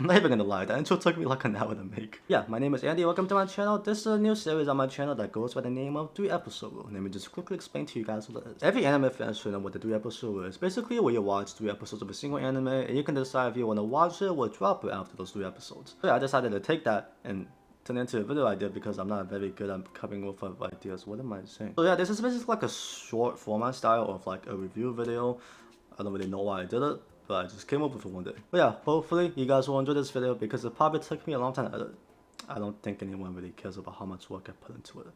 I'm not even gonna lie, the intro took me like an hour to make. Yeah, my name is Andy, welcome to my channel. This is a new series on my channel that goes by the name of 3-episode rule. Let me just quickly explain to you guys what it is. Every anime fan should know what the 3-episode rule is. Basically, where you watch 3 episodes of a single anime, and you can decide if you want to watch it or drop it after those 3 episodes. So yeah, I decided to take that and turn it into a video idea because I'm not very good at coming up with ideas. What am I saying? So yeah, this is basically like a short format style of like a review video. I don't really know why I did it, but I just came up with it one day. But yeah, hopefully you guys will enjoy this video because it probably took me a long time to edit. I don't think anyone really cares about how much work I put into it.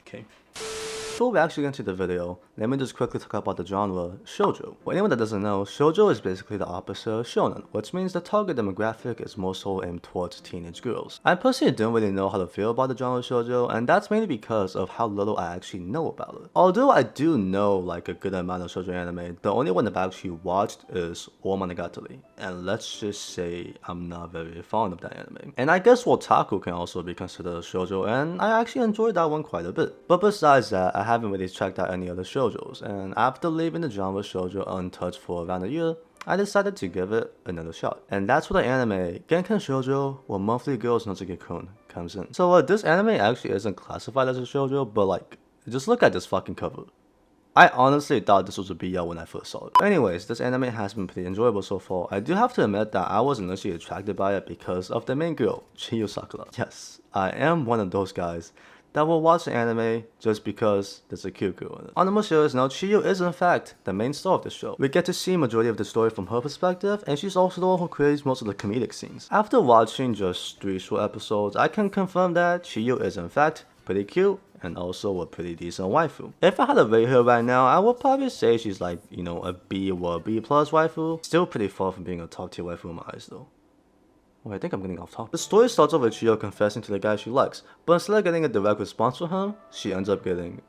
Okay. Before we actually get into the video, let me just quickly talk about the genre shoujo. For anyone that doesn't know, shoujo is basically the opposite of shonen, which means the target demographic is more so aimed towards teenage girls. I personally don't really know how to feel about the genre shoujo, and that's mainly because of how little I actually know about it. Although I do know like a good amount of shoujo anime, the only one that I've actually watched is Ometarou, and let's just say I'm not very fond of that anime. And I guess Umetarou can also be considered a shoujo, and I actually enjoyed that one quite a bit. But besides that, I haven't really checked out any other shoujos, and after leaving the genre shoujo untouched for around a year, I decided to give it another shot. And that's where the anime Gekkan Shoujo or Monthly Girls Nozaki-kun comes in. So this anime actually isn't classified as a shoujo, but like, just look at this fucking cover. I honestly thought this was a BL when I first saw it. Anyways, this anime has been pretty enjoyable so far. I do have to admit that I was initially attracted by it because of the main girl, Chiyo Sakura. Yes, I am one of those guys that will watch the anime just because there's a cute girl in it. On a more serious note, Chiyo is in fact the main star of the show. We get to see majority of the story from her perspective, and she's also the one who creates most of the comedic scenes. After watching just 3 short episodes, I can confirm that Chiyo is in fact pretty cute and also a pretty decent waifu. If I had to rate her right now, I would probably say she's like, you know, a B or a B+ waifu. Still pretty far from being a top tier waifu in my eyes though. Oh, I think I'm getting off topic. The story starts off with Chiyo confessing to the guy she likes, but instead of getting a direct response from him, she ends up getting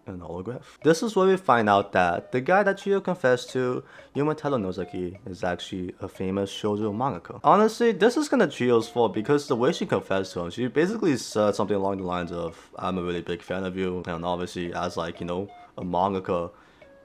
an autograph. This is where we find out that the guy that Chiyo confessed to, Umetarou Nozaki, is actually a famous shoujo mangaka. Honestly, this is kinda Chiyo's fault because the way she confessed to him, she basically said something along the lines of, I'm a really big fan of you, and obviously as like, you know, a mangaka,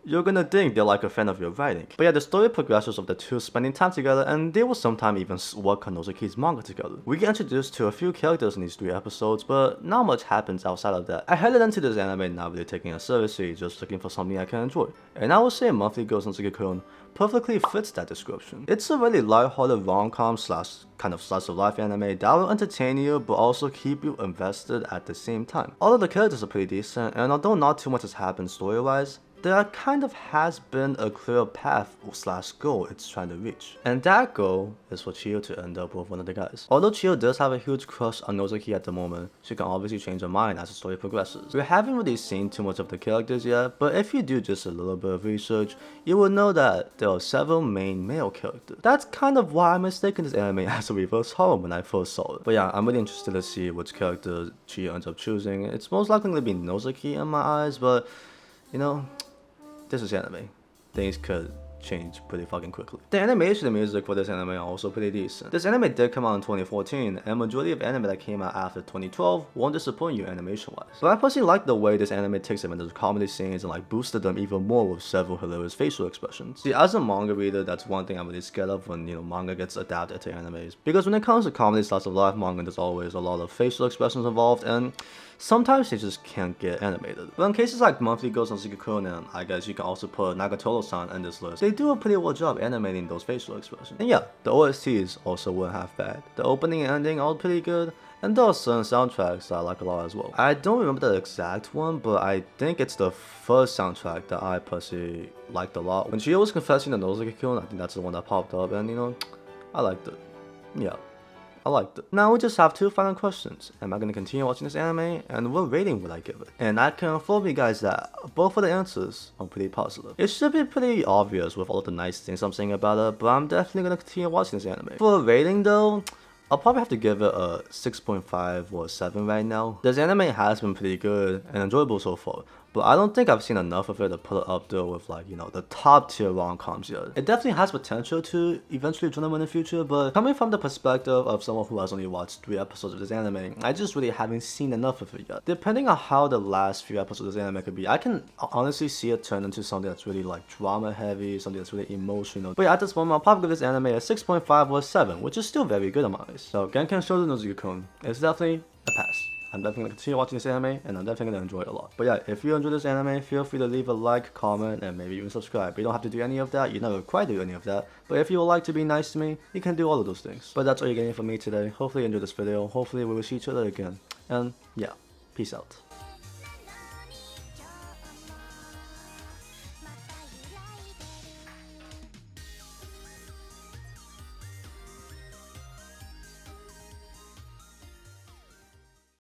you're gonna think they're like a fan of your writing. But yeah, the story progresses of the two spending time together, and they will sometimes even work on Nozaki's manga together. We get introduced to a few characters in these 3 episodes, but not much happens outside of that. I headed into this anime not really taking it seriously, just looking for something I can enjoy. And I would say Monthly Girls Nozaki-kun perfectly fits that description. It's a really light-hearted rom-com slash kind of slice of life anime that will entertain you but also keep you invested at the same time. All of the characters are pretty decent, and although not too much has happened story-wise, there kind of has been a clear path slash goal it's trying to reach. And that goal is for Chiyo to end up with one of the guys. Although Chiyo does have a huge crush on Nozaki at the moment, she can obviously change her mind as the story progresses. We haven't really seen too much of the characters yet, but if you do just a little bit of research, you will know that there are several main male characters. That's kind of why I mistaken this anime as a reverse horror when I first saw it. But yeah, I'm really interested to see which character Chiyo ends up choosing. It's most likely going to be Nozaki in my eyes, but you know, this is anime. Things could change pretty fucking quickly. The animation and music for this anime are also pretty decent. This anime did come out in 2014, and majority of anime that came out after 2012 won't disappoint you animation wise. But I personally like the way this anime takes them into the comedy scenes and like boosted them even more with several hilarious facial expressions. See, as a manga reader, that's one thing I'm really scared of when, you know, manga gets adapted to animes. Because when it comes to comedy slice of life manga, there's always a lot of facial expressions involved, and sometimes they just can't get animated. But in cases like Monthly Girls Nozaki-kun, and I guess you can also put Nagatoro-san in this list, they do a pretty well job animating those facial expressions. And yeah, the OSTs also weren't half bad. The opening and ending are pretty good, and there are certain soundtracks that I like a lot as well. I don't remember the exact one, but I think it's the first soundtrack that I personally liked a lot. When Chiyo was confessing to Nozaki-kun, I think that's the one that popped up, and you know, I liked it. Yeah, I liked it. Now we just have 2 final questions. Am I going to continue watching this anime, and what rating would I give it? And I can inform you guys that both of the answers are pretty positive. It should be pretty obvious with all of the nice things I'm saying about it, but I'm definitely going to continue watching this anime. For a rating though, I'll probably have to give it a 6.5 or a 7 right now. This anime has been pretty good and enjoyable so far, but I don't think I've seen enough of it to put it up there with like, you know, the top tier rom-coms yet. It definitely has potential to eventually join them in the future, but coming from the perspective of someone who has only watched 3 episodes of this anime, I just really haven't seen enough of it yet. Depending on how the last few episodes of this anime could be, I can honestly see it turn into something that's really like drama heavy, something that's really emotional. But yeah, at this moment, I'll probably give this anime a 6.5 or 7, which is still very good on my eyes. So Gekkan Shoujo Nozaki-kun is definitely a pass. I'm definitely gonna continue watching this anime, and I'm definitely gonna enjoy it a lot. But yeah, if you enjoy this anime, feel free to leave a like, comment, and maybe even subscribe. You don't have to do any of that, you never quite do any of that. But if you would like to be nice to me, you can do all of those things. But that's all you're getting from me today. Hopefully you enjoyed this video, hopefully we will see each other again. And yeah, peace out.